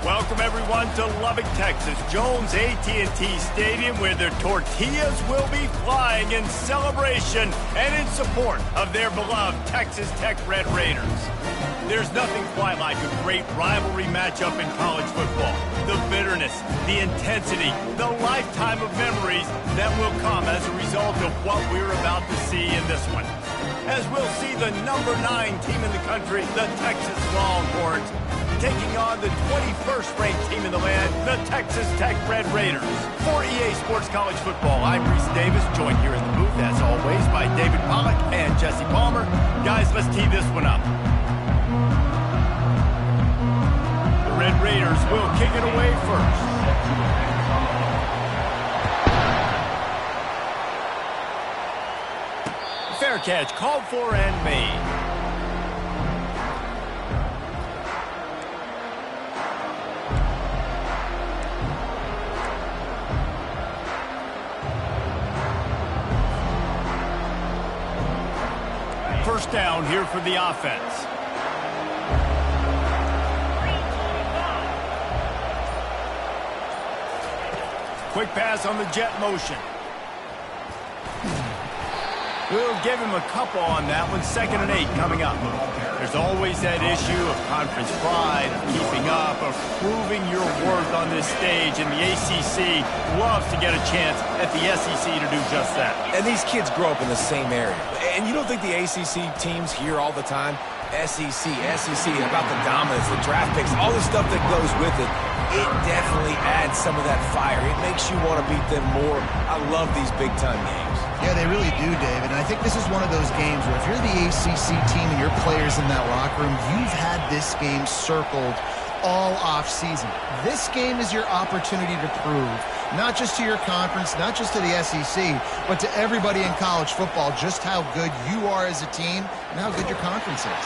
Welcome, everyone, to Lubbock, Texas, Jones AT&T Stadium, where their tortillas will be flying in celebration and in support of their beloved Texas Tech Red Raiders. There's nothing quite like a great rivalry matchup in college football. The bitterness, the intensity, the lifetime of memories that will come as a result of what we're about to see in this one. As we'll see the number 9 team in the country, the Texas Longhorns, taking on the 21st ranked team in the land, the Texas Tech Red Raiders. For EA Sports College Football, I'm Reese Davis, joined here in the booth, as always, by David Pollack and Jesse Palmer. Guys, let's tee this one up. The Red Raiders will kick it away first. Fair catch, called for and made. First down here for the offense. Quick pass on the jet motion. We'll give him a couple on that one. 2nd and 8 coming up. There's always that issue of conference pride, of keeping up, of proving your worth on this stage, and the ACC loves to get a chance at the SEC to do just that. And these kids grow up in the same area. And you don't think the ACC teams hear all the time, SEC, about the dominance, the draft picks, all the stuff that goes with it. It definitely adds some of that fire. It makes you want to beat them more. I love these big-time games. Yeah, they really do, David. And I think this is one of those games where if you're the ACC team and your players in that locker room, you've had this game circled all off-season. This game is your opportunity to prove, not just to your conference, not just to the SEC, but to everybody in college football, just how good you are as a team and how good your conference is.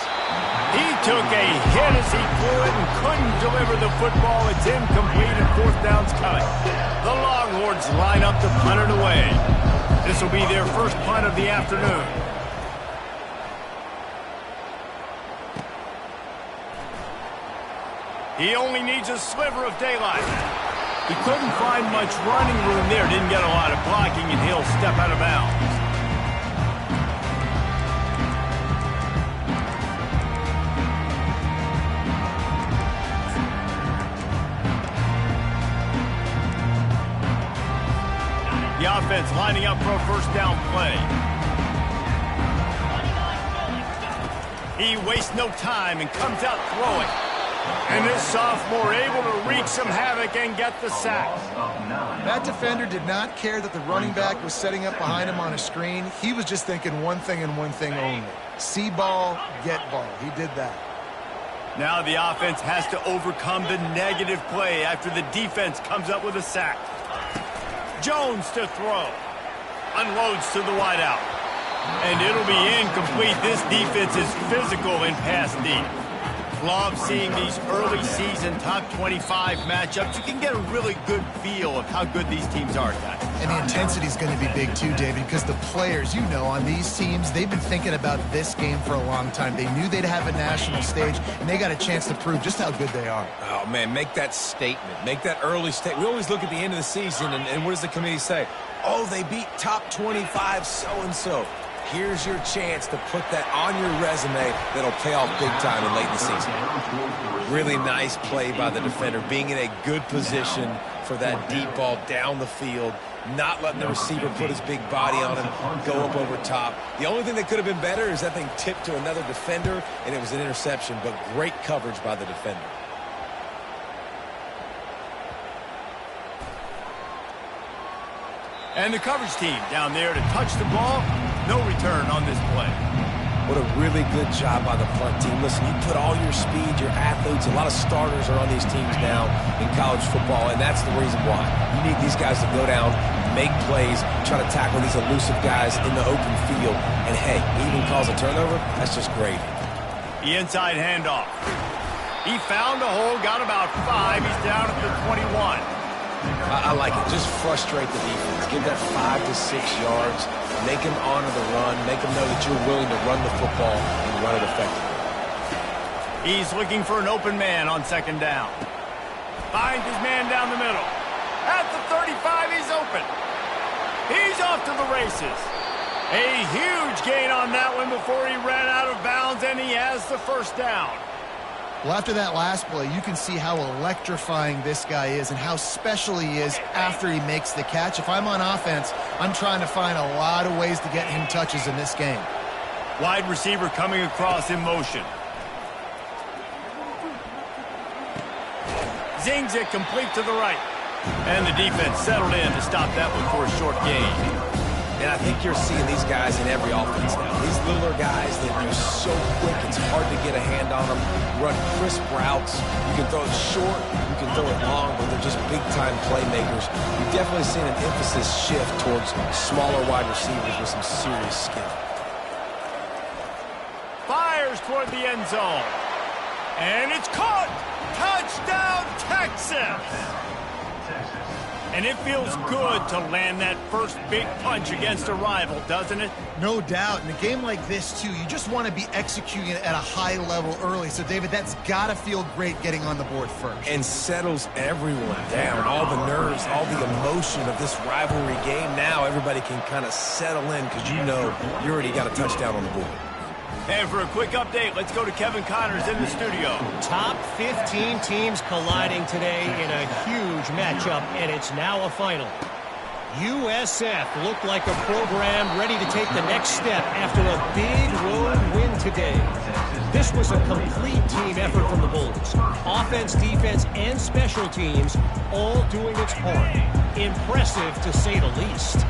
He took a hit as he flew it and couldn't deliver the football. It's incomplete and 4th down's coming. The Longhorns line up to punt it away. This will be their first punt of the afternoon. He only needs a sliver of daylight. He couldn't find much running room there. Didn't get a lot of blocking, and he'll step out of bounds. The offense lining up for a first down play. He wastes no time and comes out throwing. And this sophomore able to wreak some havoc and get the sack. That defender did not care that the running back was setting up behind him on a screen. He was just thinking one thing and one thing only. See ball, get ball. He did that. Now the offense has to overcome the negative play after the defense comes up with a sack. Jones to throw. Unloads to the wideout. And it'll be incomplete. This defense is physical in pass deep. Love seeing these early season top 25 matchups. You can get a really good feel of how good these teams are at that. And the intensity is going to be big too, David, because the players, you know, on these teams, they've been thinking about this game for a long time. They knew they'd have a national stage, and they got a chance to prove just how good they are. Oh, man, make that statement. Make that early statement. We always look at the end of the season, and what does the committee say? Oh, they beat top 25 so-and-so. Here's your chance to put that on your resume that'll pay off big time in late in the season. Really nice play by the defender, being in a good position for that deep ball down the field, not letting the receiver put his big body on him, go up over top. The only thing that could have been better is that thing tipped to another defender, and it was an interception, but great coverage by the defender. And the coverage team down there to touch the ball. No return on this play. What a really good job by the front team. Listen, you put all your speed, your athletes, a lot of starters are on these teams now in college football, and that's the reason why. You need these guys to go down, make plays, try to tackle these elusive guys in the open field. And, hey, he even calls a turnover. That's just great. The inside handoff. He found a hole, got about 5. He's down at the 21. I like it. Just frustrate the defense. Give that 5 to 6 yards. Make them honor the run. Make them know that you're willing to run the football and run it effectively. He's looking for an open man on 2nd down. Finds his man down the middle. At the 35, he's open. He's off to the races. A huge gain on that one before he ran out of bounds, and he has the first down. Well, after that last play, you can see how electrifying this guy is and how special he is after he makes the catch. If I'm on offense, I'm trying to find a lot of ways to get him touches in this game. Wide receiver coming across in motion. Zings it complete to the right. And the defense settled in to stop that one for a short gain. And I think you're seeing these guys in every offense now. These littler guys that are so quick, it's hard to get a hand on them. Run crisp routes. You can throw it short, you can throw it long, but they're just big-time playmakers. You've definitely seen an emphasis shift towards smaller wide receivers with some serious skill. Fires toward the end zone. And it's caught! Touchdown, Texas! And it feels good to land that first big punch against a rival, doesn't it? No doubt. In a game like this, too, you just want to be executing it at a high level early. So, David, that's got to feel great getting on the board first. And settles everyone down. All the nerves, all the emotion of this rivalry game. Now everybody can kind of settle in because you know you already got a touchdown on the board. And for a quick update, let's go to Kevin Connors in the studio. Top 15 teams colliding today in a huge matchup, and it's now a final. USF looked like a program ready to take the next step after a big road win today. This was a complete team effort from the Bulls. Offense, defense, and special teams all doing its part. Impressive, to say the least.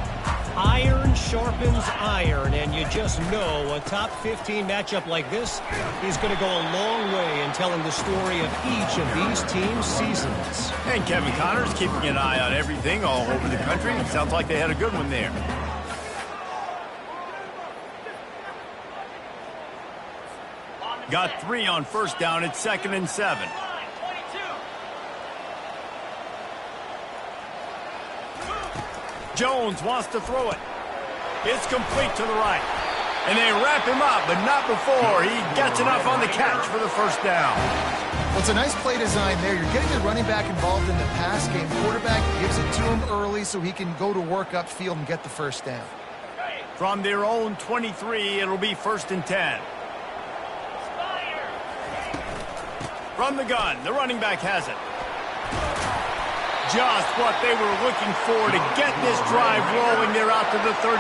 Iron sharpens iron, and you just know a top 15 matchup like this is going to go a long way in telling the story of each of these teams' seasons. And Kevin Connors keeping an eye on everything all over the country. Sounds like they had a good one there. Got 3 on first down at 2nd and 7. Jones wants to throw it. It's complete to the right. And they wrap him up, but not before he gets enough on the catch for the first down. Well, it's a nice play design there. You're getting the running back involved in the pass game. Quarterback gives it to him early so he can go to work upfield and get the first down. From their own 23, it'll be 1st and 10. From the gun, the running back has it. Just what they were looking for to get this drive rolling. They're out to the 35.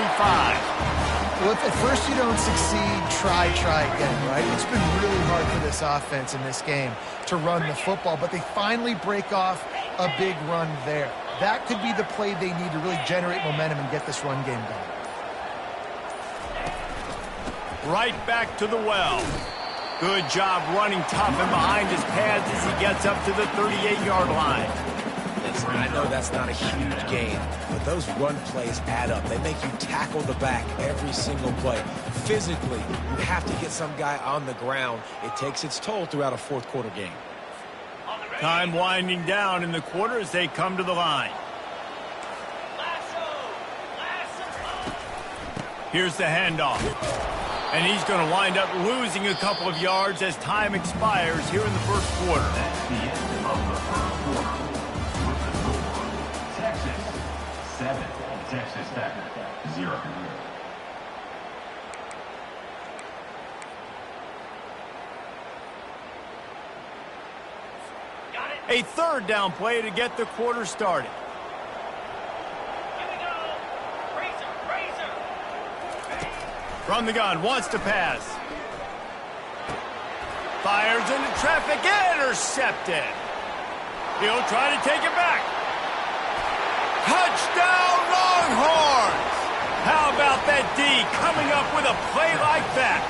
Well, if at first you don't succeed, try again, right? It's been really hard for this offense in this game to run the football, but they finally break off a big run there. That could be the play they need to really generate momentum and get this run game going. Right back to the well. Good job running tough and behind his pads as he gets up to the 38-yard line. I know that's not a huge gain, but those run plays add up. They make you tackle the back every single play. Physically, you have to get some guy on the ground. It takes its toll throughout a fourth-quarter game. Time winding down in the quarter as they come to the line. Here's the handoff. And he's going to wind up losing a couple of yards as time expires here in the first quarter. That's the end of the first quarter. Texas 7, Texas Tech 0. A 3rd down play to get the quarter started. From the gun, wants to pass. Fires into traffic, intercepted. He'll try to take it back. Touchdown, Longhorns! How about that D coming up with a play like that?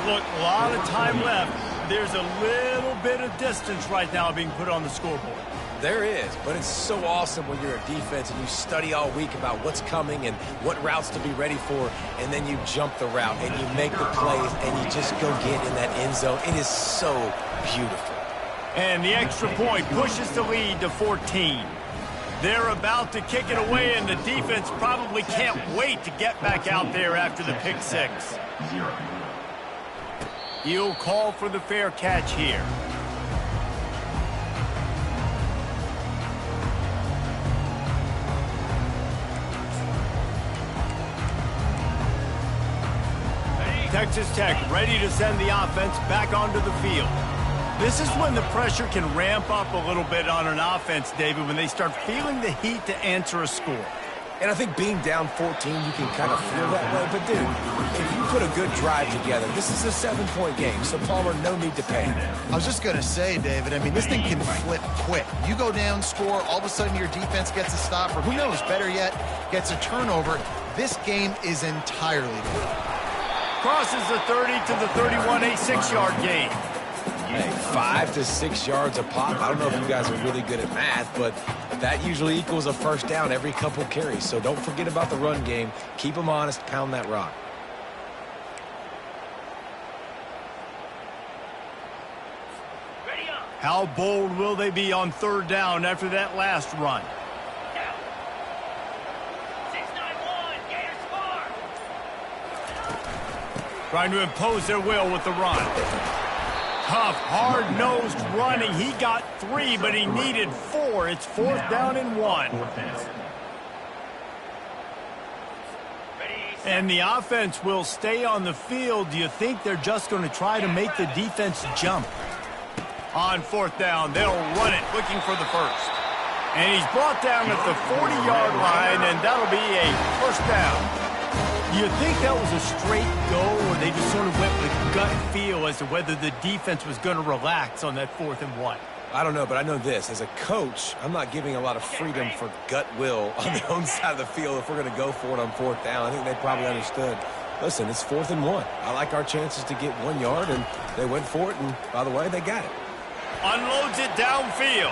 Look, a lot of time left. There's a little bit of distance right now being put on the scoreboard. There is, but it's so awesome when you're a defense and you study all week about what's coming and what routes to be ready for, and then you jump the route and you make the plays and you just go get in that end zone. It is so beautiful. And the extra point pushes the lead to 14. They're about to kick it away, and the defense probably can't wait to get back out there after the pick six. He'll call for the fair catch here. Texas Tech ready to send the offense back onto the field. This is when the pressure can ramp up a little bit on an offense, David, when they start feeling the heat to answer a score. And I think being down 14, you can kind of feel that way. But, dude, if you put a good drive together, this is a 7-point game. So, Palmer, no need to panic. I was just going to say, David, I mean, this thing can flip quick. You go down, score, all of a sudden your defense gets a stop, or who knows, better yet, gets a turnover. This game is entirely different. Crosses the 30 to the 31, a 6-yard gain. Hey, 5 to 6 yards a pop. I don't know if you guys are really good at math, but that usually equals a first down every couple carries. So don't forget about the run game. Keep them honest. Pound that rock. How bold will they be on third down after that last run? Trying to impose their will with the run. Tough, hard-nosed running. He got 3, but he needed 4. It's 4th down and 1. And the offense will stay on the field. Do you think they're just going to try to make the defense jump? On 4th down, they'll run it, looking for the first. And he's brought down at the 40-yard line, and that'll be a first down. Do you think that was a straight go, or they just sort of went with gut feel as to whether the defense was going to relax on that 4th and 1? I don't know, but I know this. As a coach, I'm not giving a lot of freedom for gut will on the own side of the field if we're going to go for it on 4th down. I think they probably understood. Listen, it's 4th and 1. I like our chances to get 1 yard, and they went for it, and by the way, they got it. Unloads it downfield.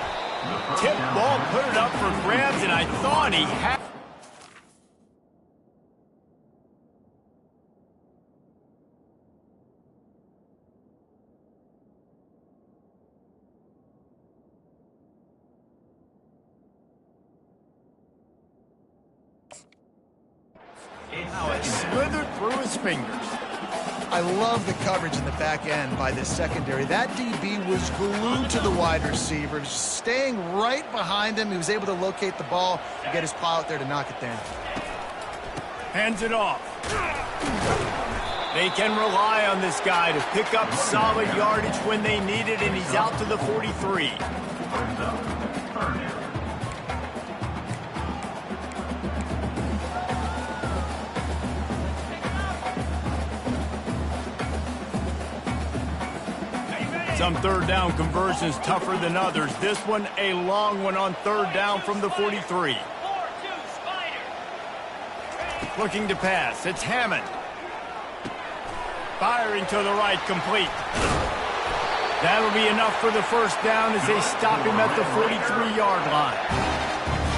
Tip ball, put it up for grabs, and I thought he had... Now it slithered through his fingers. I love the coverage in the back end by this secondary. That DB was glued to the wide receiver, just staying right behind him. He was able to locate the ball and get his paw out there to knock it down. Hands it off. They can rely on this guy to pick up solid yardage when they need it, and he's out to the 43. Some third down conversions tougher than others. This one a long one on third down from the 43. Looking to pass. It's Hammond. Firing to the right, complete. That'll be enough for the first down as they stop him at the 43-yard line.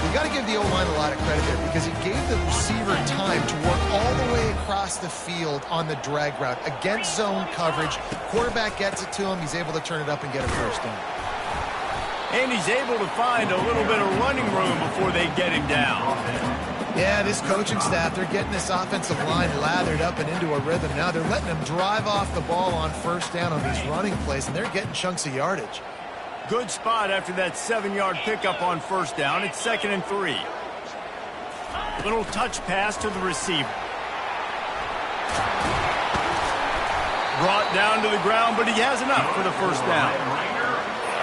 You got to give the O-line a lot of credit there because he gave the receiver time to work all the way across the field on the drag route against zone coverage. Quarterback gets it to him. He's able to turn it up and get a first down. And he's able to find a little bit of running room before they get him down. Yeah, this coaching staff, they're getting this offensive line lathered up and into a rhythm. Now they're letting them drive off the ball on first down on these running plays, and they're getting chunks of yardage. Good spot after that 7-yard pickup on first down. It's 2nd and 3. Little touch pass to the receiver. Brought down to the ground, but he has enough for the first down.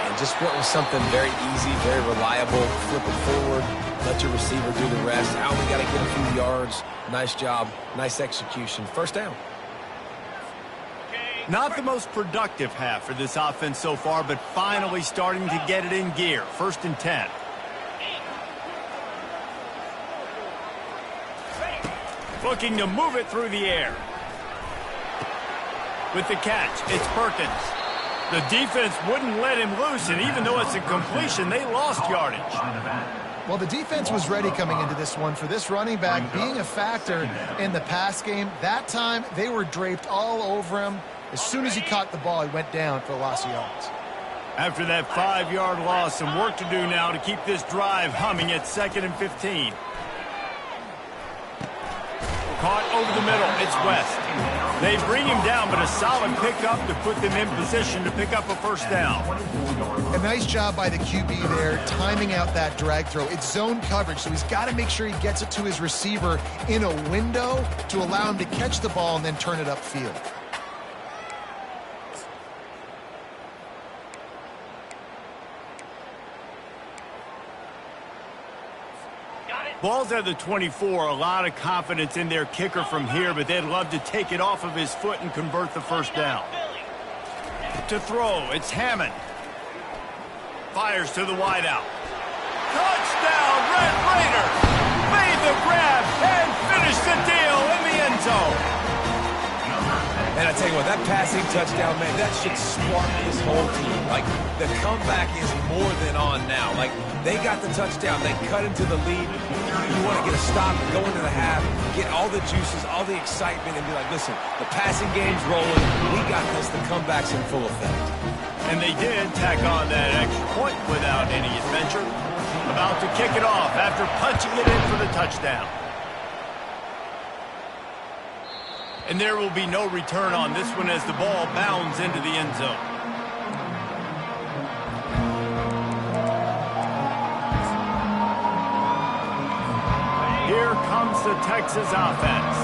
And just went with something very easy, very reliable. Flip it forward. Let your receiver do the rest. Now we got to get a few yards. Nice job. Nice execution. First down. Not the most productive half for this offense so far, but finally starting to get it in gear. 1st and 10. Looking to move it through the air. With the catch, it's Perkins. The defense wouldn't let him loose, and even though it's a completion, they lost yardage. Well, the defense was ready coming into this one for this running back being a factor in the pass game. That time, they were draped all over him. As soon as he caught the ball, he went down for a loss of yards. After that 5-yard loss, some work to do now to keep this drive humming at 2nd and 15. Caught over the middle. It's West. They bring him down, but a solid pickup to put them in position to pick up a first down. A nice job by the QB there, timing out that drag throw. It's zone coverage, so he's got to make sure he gets it to his receiver in a window to allow him to catch the ball and then turn it upfield. Ball's at the 24. A lot of confidence in their kicker from here, but they'd love to take it off of his foot and convert the first down. To throw, it's Hammond. Fires to the wideout. Touchdown, Red Raiders! Made the grab and finished the deal in the end zone. And I tell you what, that passing touchdown, man, that should spark this whole team. Like, the comeback is more than on now. Like, they got the touchdown. They cut into the lead. You want to get a stop, go into the half, get all the juices, all the excitement, and be like, listen, the passing game's rolling. We got this. The comeback's in full effect. And they did tack on that extra point without any adventure. About to kick it off after punching it in for the touchdown. And there will be no return on this one as the ball bounds into the end zone. Here comes the Texas offense.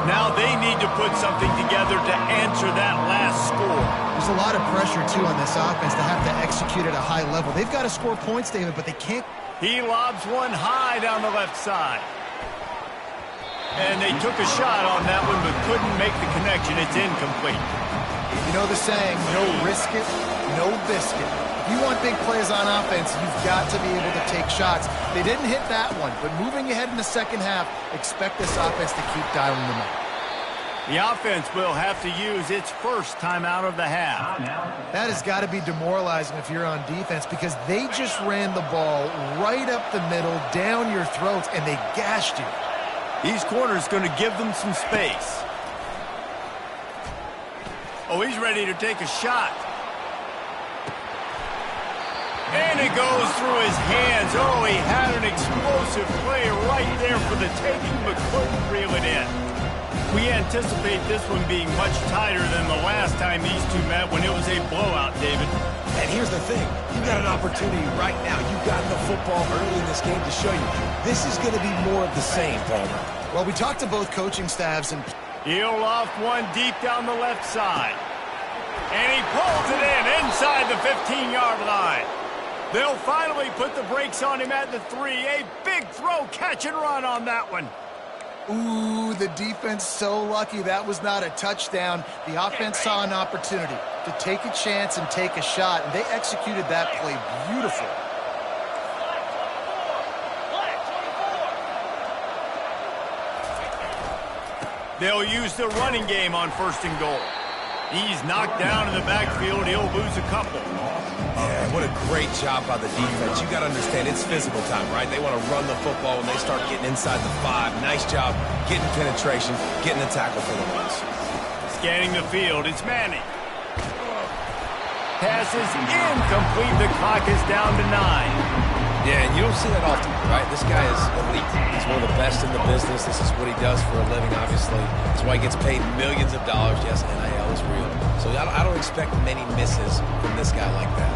Now they need to put something together to answer that last score. There's a lot of pressure, too, on this offense to have to execute at a high level. They've got to score points, David, but they can't. He lobs one high down the left side. And they took a shot on that one, but couldn't make the connection. It's incomplete. You know the saying, no risk it, no biscuit. If you want big plays on offense, you've got to be able to take shots. They didn't hit that one, but moving ahead in the second half, expect this offense to keep dialing them up. The offense will have to use its first timeout of the half. That has got to be demoralizing if you're on defense because they just ran the ball right up the middle, down your throats, and they gashed you. These corners going to give them some space. Oh, he's ready to take a shot. And it goes through his hands. Oh, he had an explosive play right there for the taking, but couldn't reel it in. We anticipate this one being much tighter than the last time these two met when it was a blowout, David. And here's the thing. You got an opportunity right now. You got the football early in this game to show you. This is going to be more of the same, Palmer. Well, we talked to both coaching staffs, and he'll loft one deep down the left side. And he pulls it in inside the 15-yard line. They'll finally put the brakes on him at the 3. A big throw, catch and run on that one. ooh, the defense so lucky that was not a touchdown. The offense saw an opportunity to take a chance and take a shot, and they executed that play beautifully. They'll use the running game on 1st and goal. He's knocked down in the backfield. He'll lose a couple. Yeah, what a great job by the defense. You got to understand, it's physical time, right? They want to run the football when they start getting inside the 5. Nice job getting penetration, getting the tackle for the loss. Scanning the field, it's Manning. Pass is incomplete. The clock is down to 9. Yeah, and you don't see that often, right? This guy is elite. He's one of the best in the business. This is what he does for a living, obviously. That's why he gets paid millions of dollars. Yes, NIL is real. So I don't expect many misses from this guy like that.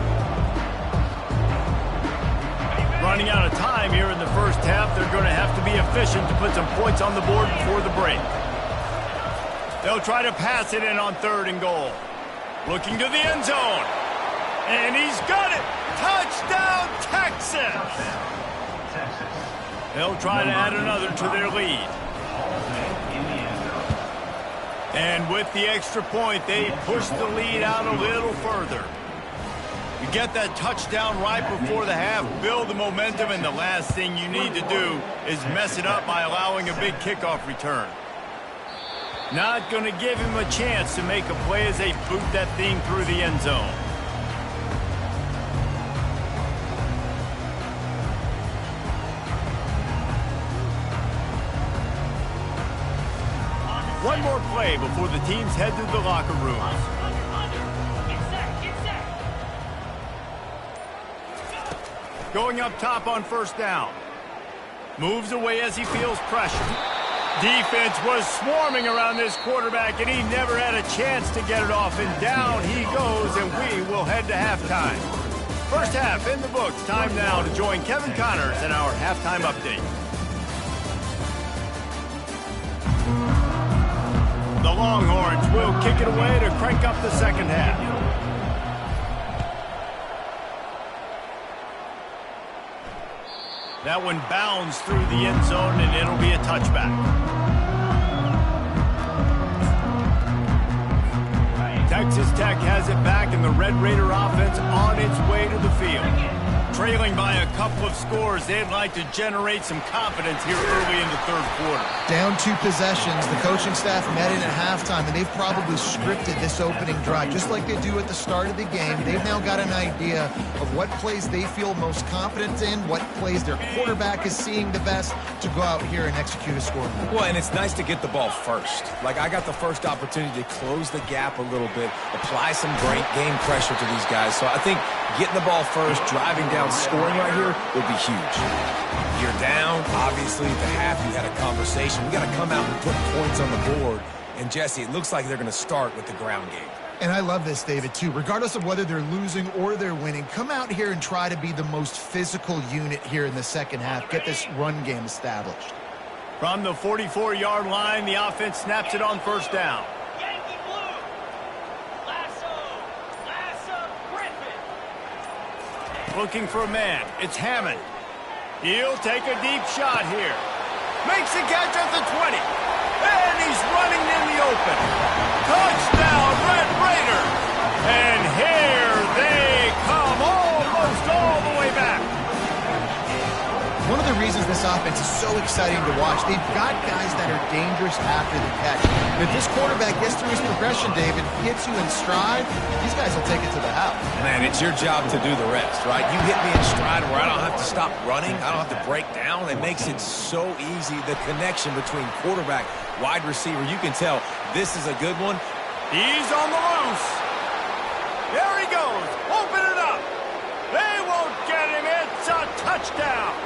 Running out of time here in the first half. They're going to have to be efficient to put some points on the board before the break. They'll try to pass it in on 3rd and goal. Looking to the end zone. And he's got it. Touchdown, Texas! They'll try to add another to their lead. And with the extra point, they push the lead out a little further. You get that touchdown right before the half, build the momentum, and the last thing you need to do is mess it up by allowing a big kickoff return. Not going to give him a chance to make a play as they boot that thing through the end zone. One more play before the teams head to the locker room. Going up top on 1st down. Moves away as he feels pressure. Defense was swarming around this quarterback, and he never had a chance to get it off. And down he goes, and we will head to halftime. First half in the books. Time now to join Kevin Connors in our halftime update. The Longhorns will kick it away to crank up the second half. That one bounds through the end zone, and it'll be a touchback. Texas Tech has it back, and the Red Raider offense on its way to the field. Trailing by a couple of scores, they'd like to generate some confidence here early in the third quarter. Down 2 possessions, the coaching staff met in at halftime, and they've probably scripted this opening drive, just like they do at the start of the game. They've now got an idea of what plays they feel most confident in, what plays their quarterback is seeing the best to go out here and execute a score. Well, and it's nice to get the ball first. Like, I got the first opportunity to close the gap a little bit, apply some great game pressure to these guys. So I think getting the ball first, driving down, scoring right here would be huge. You're down. Obviously, at the half, you had a conversation. We got to come out and put points on the board. And, Jesse, it looks like they're going to start with the ground game. And I love this, David, too. Regardless of whether they're losing or they're winning, come out here and try to be the most physical unit here in the second half. Get this run game established. From the 44-yard line, the offense snaps it on first down. Looking for a man. It's Hammond. He'll take a deep shot here. Makes a catch at the 20. And he's running in the open. Touchdown, Red Raiders. And here they come, almost all the way back. One of the reasons this offense is so exciting to watch, they've got guys that are dangerous after the catch. If this quarterback gets through his progression, David, hits you in stride, these guys will take it to the house. Man, it's your job to do the rest, right? You hit me in stride where I don't have to stop running. I don't have to break down. It makes it so easy. The connection between quarterback, wide receiver, you can tell this is a good one. He's on the loose. There he goes. Open it up. They won't get him. It's a touchdown.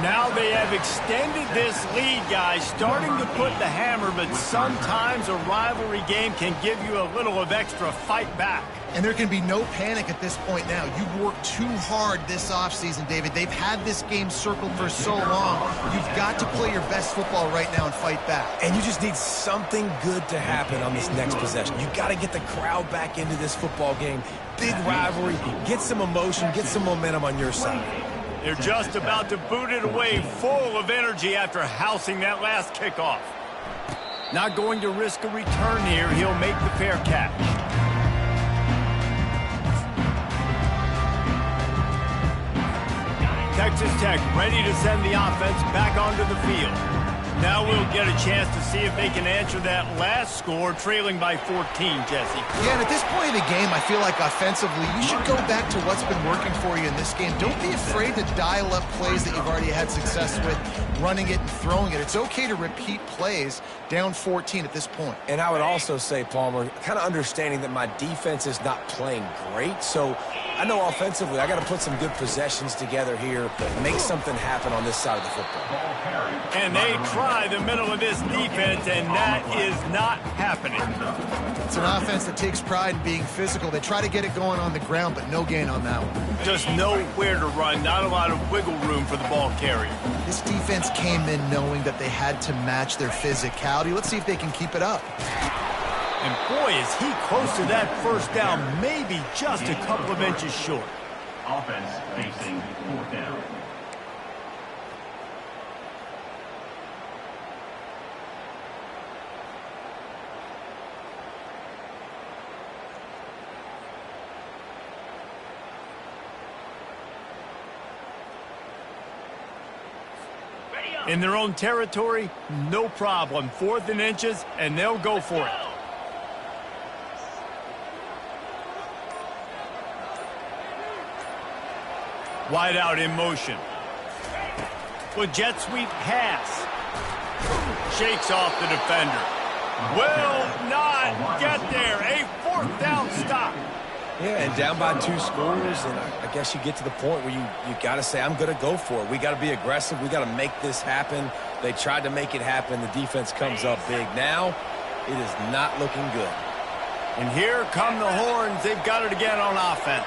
Now they have extended this lead, guys, starting to put the hammer, but sometimes a rivalry game can give you a little of extra fight back. And there can be no panic at this point now. You've worked too hard this offseason, David. They've had this game circled for so long. You've got to play your best football right now and fight back. And you just need something good to happen on this next possession. You've got to get the crowd back into this football game. Big rivalry. Get some emotion. Get some momentum on your side. They're just about to boot it away, full of energy after housing that last kickoff. Not going to risk a return here. He'll make the fair catch. Texas Tech ready to send the offense back onto the field. Now we'll get a chance to see if they can answer that last score, trailing by 14, Jesse. Yeah, and at this point in the game, I feel like offensively, you should go back to what's been working for you in this game. Don't be afraid to dial up plays that you've already had success with, running it and throwing it. It's okay to repeat plays down 14 at this point. And I would also say, Palmer, kind of understanding that my defense is not playing great, so I know offensively I got to put some good possessions together here, make something happen on this side of the football. And they try the middle of this defense, and that is not happening. It's an offense that takes pride in being physical. They try to get it going on the ground, but no gain on that one. Just nowhere to run, not a lot of wiggle room for the ball carrier. This defense came in knowing that they had to match their physicality. Let's see if they can keep it up. And boy, is he close to that first down, maybe just a couple of inches short. Offense facing fourth down. In their own territory, no problem. 4th and inches, and they'll go for it. Wide out in motion. With jet sweep pass. Shakes off the defender. Will not get there. A 4th down stop. Yeah, and down by 2 scores, and I guess you get to the point where you got to say, I'm going to go for it. We got to be aggressive. We got to make this happen. They tried to make it happen. The defense comes up big. Now, it is not looking good. And here come the horns. They've got it again on offense.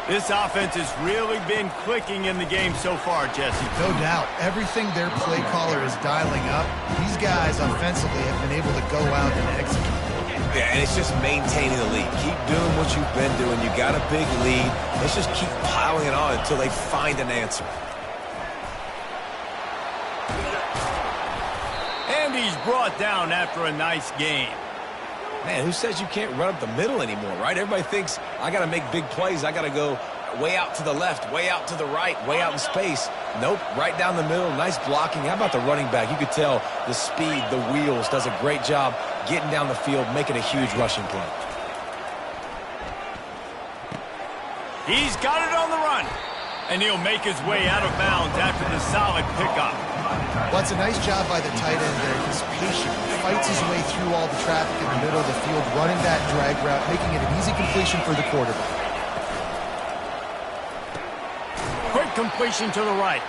This offense has really been clicking in the game so far, Jesse. No doubt. Everything their play caller is dialing up, these guys offensively have been able to go out and execute. Yeah, and it's just maintaining the lead. Keep doing what you've been doing. You got a big lead. Let's just keep piling it on until they find an answer. And he's brought down after a nice game. Man, who says you can't run up the middle anymore, right? Everybody thinks, I got to make big plays. I got to go way out to the left, way out to the right, way out in space. Nope, right down the middle. Nice blocking. How about the running back? You could tell the speed, the wheels, does a great job getting down the field, making a huge rushing play. He's got it on the run. And he'll make his way out of bounds after the solid pickup. Well, it's a nice job by the tight end there. He's patient, fights his way through all the traffic in the middle of the field, running that drag route, making it an easy completion for the quarterback. Quick completion to the right.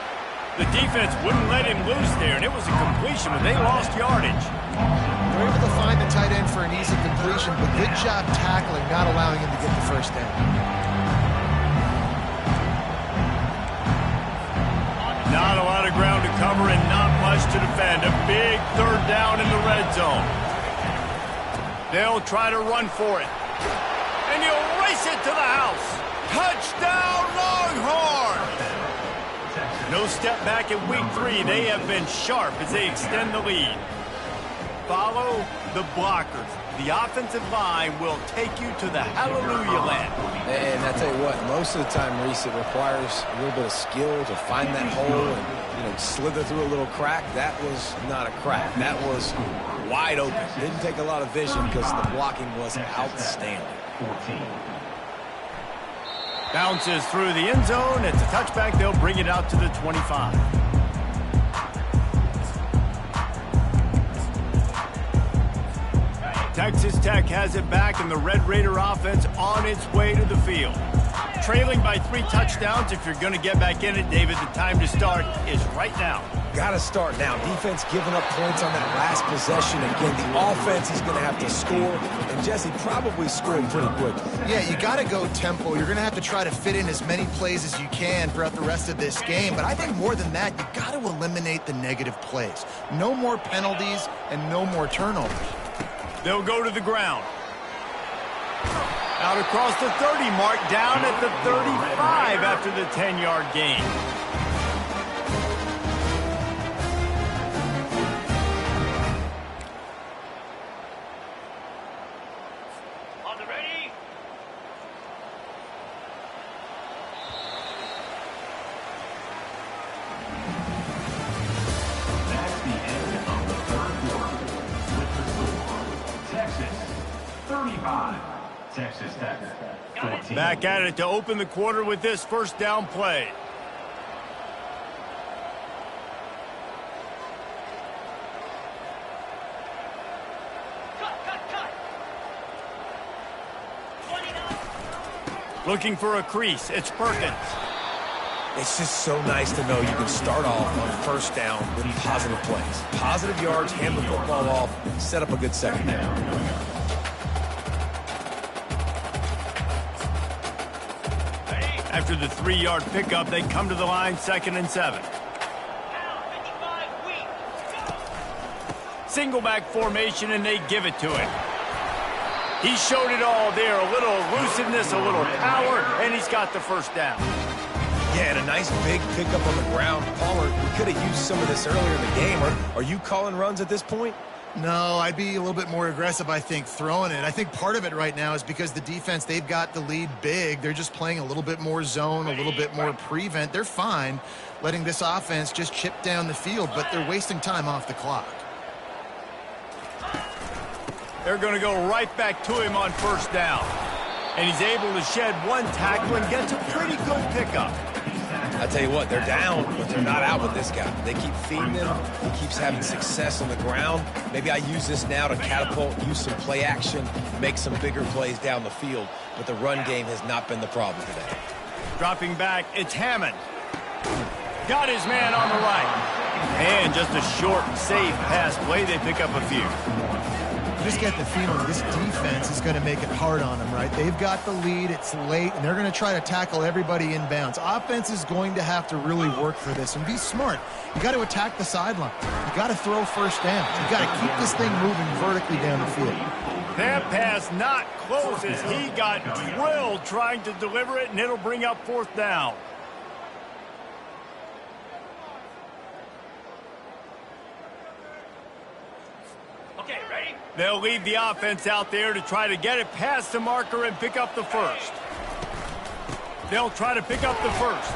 The defense wouldn't let him loose there, and it was a completion, but they lost yardage. They're able to find the tight end for an easy completion, but good job tackling, not allowing him to get the first down. Not a lot of ground to cover and not much to defend. A big third down in the red zone. They'll try to run for it. And he'll race it to the house. Touchdown, Longhorns! No step back in week 3. They have been sharp as they extend the lead. Follow the blockers. The offensive line will take you to the hallelujah land. And I tell you what, most of the time, Reese, it requires a little bit of skill to find that hole and, slither through a little crack. That was not a crack. That was wide open. Didn't take a lot of vision because the blocking was outstanding. 14. Bounces through the end zone. It's a touchback. They'll bring it out to the 25. Texas Tech has it back, and the Red Raider offense on its way to the field. Trailing by 3 touchdowns. If you're going to get back in it, David, the time to start is right now. Got to start now. Defense giving up points on that last possession. Again, the offense is going to have to score, and Jesse probably scored pretty quick. Yeah, you got to go tempo. You're going to have to try to fit in as many plays as you can throughout the rest of this game. But I think more than that, you got to eliminate the negative plays. No more penalties and no more turnovers. They'll go to the ground. Out across the 30 mark, down at the 35 after the 10-yard gain. On the ready. That's the end of the third quarter. With the score, Texas 35, Texas Tech 14. Back at it to open the quarter with this first down play. Looking for a crease. It's Perkins. It's just so nice to know you can start off on first down with positive plays. Positive yards, hand the football off, set up a good second down. After the 3-yard pickup, they come to the line, 2nd and 7. Single back formation, and they give it to him. He showed it all there. A little elusiveness, a little power, and he's got the first down. Yeah, and a nice big pickup on the ground. Palmer, we could have used some of this earlier in the game. Are you calling runs at this point? No, I'd be a little bit more aggressive, I think, throwing it. I think part of it right now is because the defense, they've got the lead big. They're just playing a little bit more zone, a little bit more prevent. They're fine letting this offense just chip down the field, but they're wasting time off the clock. They're going to go right back to him on first down. And he's able to shed one tackle and gets a pretty good pickup. I tell you what, they're down, but they're not out with this guy. They keep feeding him. He keeps having success on the ground. Maybe I use this now to catapult, use some play action, make some bigger plays down the field. But the run game has not been the problem today. Dropping back, it's Hammond. Got his man on the right. And just a short, safe pass play. They pick up a few. Just get the feeling this defense is going to make it hard on them, right? They've got the lead, it's late, and they're going to try to tackle everybody inbounds. Offense is going to have to really work for this and be smart. You got to attack the sideline. You got to throw first down. You got to keep this thing moving vertically down the field. That pass not close as he got drilled trying to deliver it, and it'll bring up fourth down. They'll leave the offense out there to try to get it past the marker and pick up the first. They'll try to pick up the first.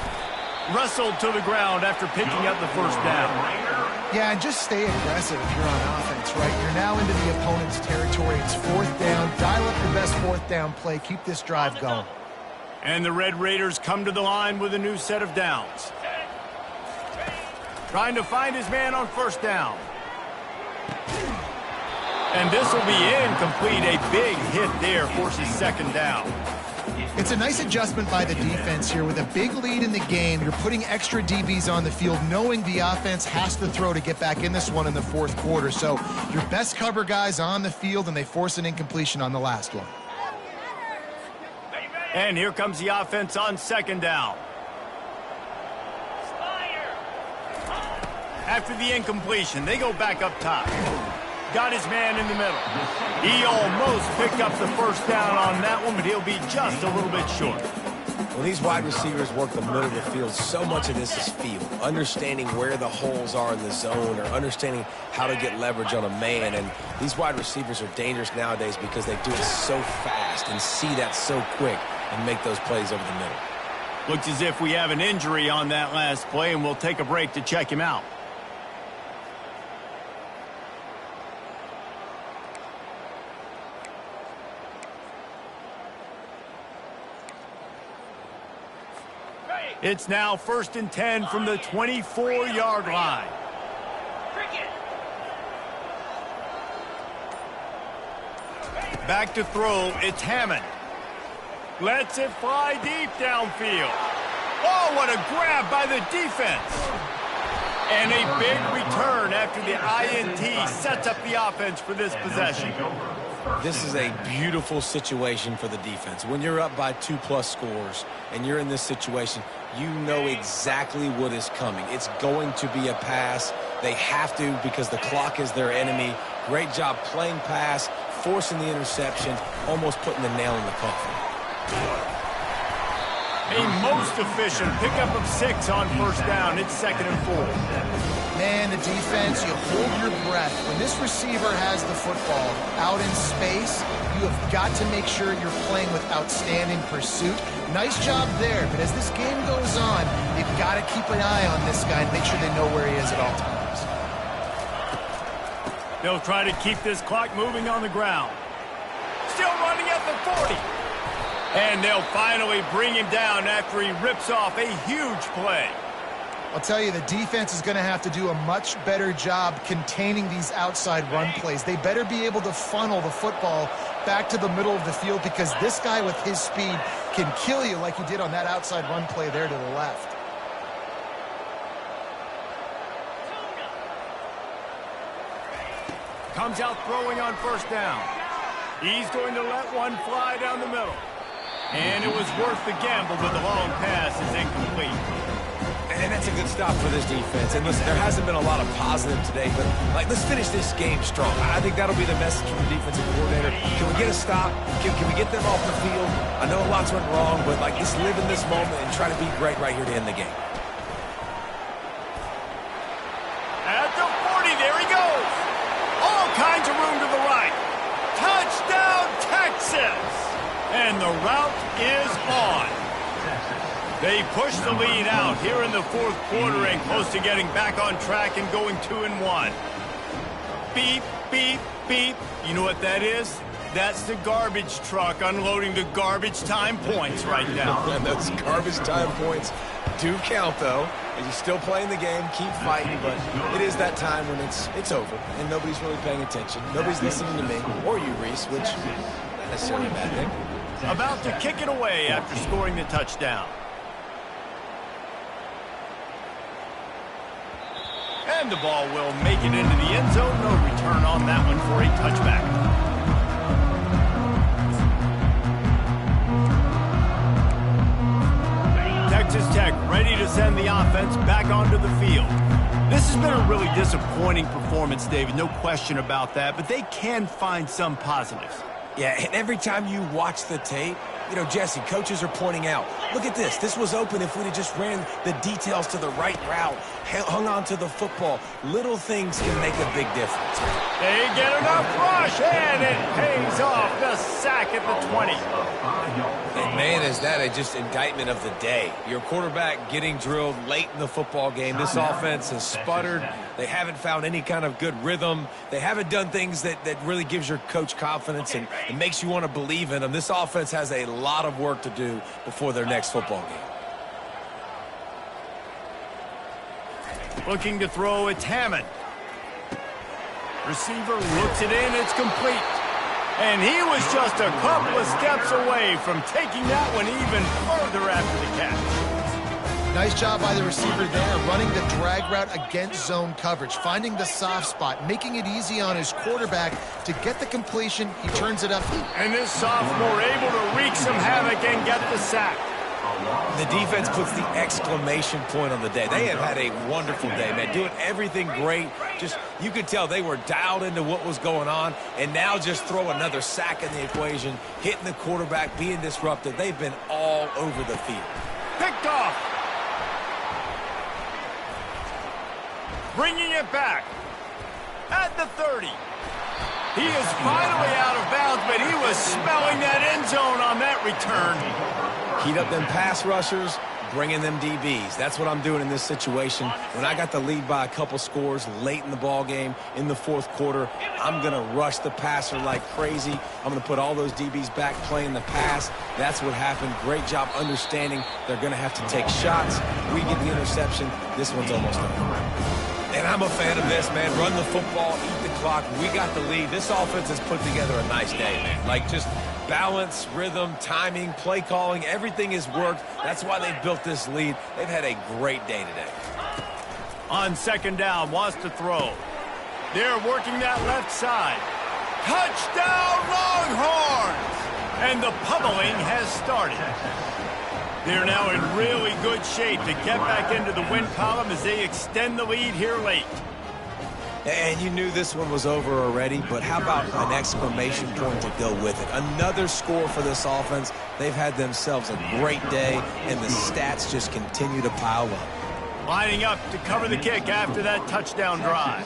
Wrestled to the ground after picking up the first down. Yeah, and just stay aggressive if you're on offense, right? You're now into the opponent's territory. It's fourth down. Dial up your best fourth down play. Keep this drive going. And the Red Raiders come to the line with a new set of downs. Trying to find his man on first down. And this will be incomplete. A big hit there forces second down. It's a nice adjustment by the defense here. With a big lead in the game, you're putting extra DBs on the field, knowing the offense has to throw to get back in this one in the fourth quarter. So your best cover guys on the field, and they force an incompletion on the last one. And here comes the offense on second down. After the incompletion, they go back up top. Got his man in the middle. He almost picked up the first down on that one, but he'll be just a little bit short. When these wide receivers work the middle of the field, so much of this is feel. Understanding where the holes are in the zone, or understanding how to get leverage on a man. And these wide receivers are dangerous nowadays because they do it so fast and see that so quick and make those plays over the middle. Looks as if we have an injury on that last play, and we'll take a break to check him out. It's now 1st and 10 from the 24-yard line. Back to throw, it's Hammond. Lets it fly deep downfield. Oh, what a grab by the defense. And a big return after the INT sets up the offense for this possession. This is a beautiful situation for the defense. When you're up by 2+ scores and you're in this situation, you know exactly what is coming. It's going to be a pass. They have to, because the clock is their enemy. Great job playing pass, forcing the interception, almost putting the nail in the coffin. A most efficient pickup of 6 on first down. It's 2nd and 4. Man, the defense, you hold your breath. When this receiver has the football out in space, you have got to make sure you're playing with outstanding pursuit. Nice job there, but as this game goes on, you've got to keep an eye on this guy and make sure they know where he is at all times. They'll try to keep this clock moving on the ground. Still running at the 40. And they'll finally bring him down after he rips off a huge play. I'll tell you, the defense is going to have to do a much better job containing these outside run plays. They better be able to funnel the football back to the middle of the field, because this guy with his speed can kill you like he did on that outside run play there to the left. Comes out throwing on first down. He's going to let one fly down the middle. And it was worth the gamble, but the long pass is incomplete. And that's a good stop for this defense. And listen, there hasn't been a lot of positive today, but let's finish this game strong. I think that'll be the message from the defensive coordinator. Can we get a stop? Can we get them off the field? I know lots went wrong, but let's live in this moment and try to be great right here to end the game. At the 40, there he goes. All kinds of room to the right. Touchdown, Texas! And the route is on. They push the lead out here in the fourth quarter and close to getting back on track and going 2-1. Beep, beep, beep. You know what that is? That's the garbage truck unloading the garbage time points right now. And those garbage time points do count, though. And you're still playing the game, keep fighting, but it is that time when it's over and nobody's really paying attention. Nobody's listening to me or you, Reese, which is not necessarily a bad thing. About to kick it away after scoring the touchdown. And the ball will make it into the end zone. No return on that one for a touchback. Texas Tech ready to send the offense back onto the field. This has been a really disappointing performance, David. No question about that, but they can find some positives. Yeah, and every time you watch the tape, you know, Jesse, coaches are pointing out, look at this. This was open if we'd have just ran the details to the right route, hung on to the football. Little things can make a big difference. They get enough rush, and it pays off. The sack at the 20. And man, is that a just indictment of the day. Your quarterback getting drilled late in the football game. This offense has sputtered. They haven't found any kind of good rhythm. They haven't done things that really gives your coach confidence and makes you want to believe in them. This offense has a lot of work to do before their next football game. Looking to throw, it's Hammond. Receiver looks it in, it's complete. And he was just a couple of steps away from taking that one even further after the catch. Nice job by the receiver there, running the drag route against zone coverage, finding the soft spot, making it easy on his quarterback to get the completion. He turns it up. And this sophomore able to wreak some havoc and get the sack. The defense puts the exclamation point on the day. They have had a wonderful day, man. Doing everything great. Just, you could tell they were dialed into what was going on. And now just throw another sack in the equation, hitting the quarterback, being disruptive. They've been all over the field. Picked off. Bringing it back at the 30. He is finally out of bounds, but he was smelling that end zone on that return. Heat up them pass rushers, bringing them DBs. That's what I'm doing in this situation. When I got the lead by a couple scores late in the ball game, in the fourth quarter, I'm going to rush the passer like crazy. I'm going to put all those DBs back playing the pass. That's what happened. Great job understanding they're going to have to take shots. We get the interception. This one's almost over. And I'm a fan of this, man. Run the football, eat the clock. We got the lead. This offense has put together a nice day, man. Like, just balance, rhythm, timing, play calling, everything has worked. That's why they built this lead. They've had a great day today. On second down, wants to throw. They're working that left side. Touchdown, Longhorns! And the pummeling has started. They're now in really good shape to get back into the win column as they extend the lead here late. And you knew this one was over already, but how about an exclamation point to go with it? Another score for this offense. They've had themselves a great day, and the stats just continue to pile up. Lining up to cover the kick after that touchdown drive.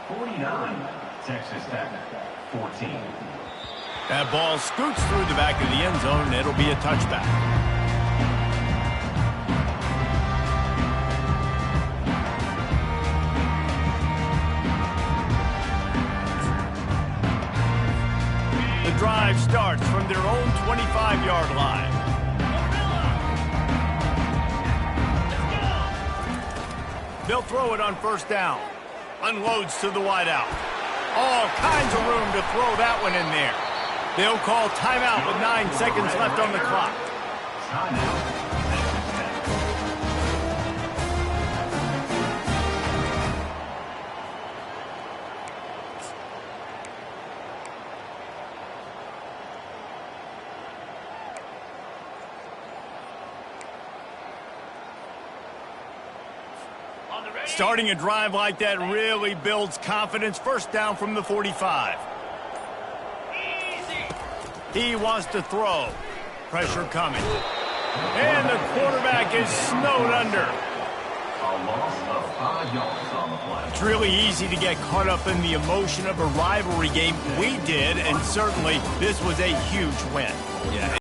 49, Texas Tech, 14. That ball scoots through the back of the end zone, and it'll be a touchback. The drive starts from their own 25-yard line. They'll throw it on first down. Unloads to the wideout. All kinds of room to throw that one in there. They'll call timeout with 9 seconds left on the clock. Timeout. Starting a drive like that really builds confidence. First down from the 45. He wants to throw. Pressure coming. And the quarterback is snowed under. A loss of 5 yards on the play. It's really easy to get caught up in the emotion of a rivalry game. We did, and certainly this was a huge win. Yeah.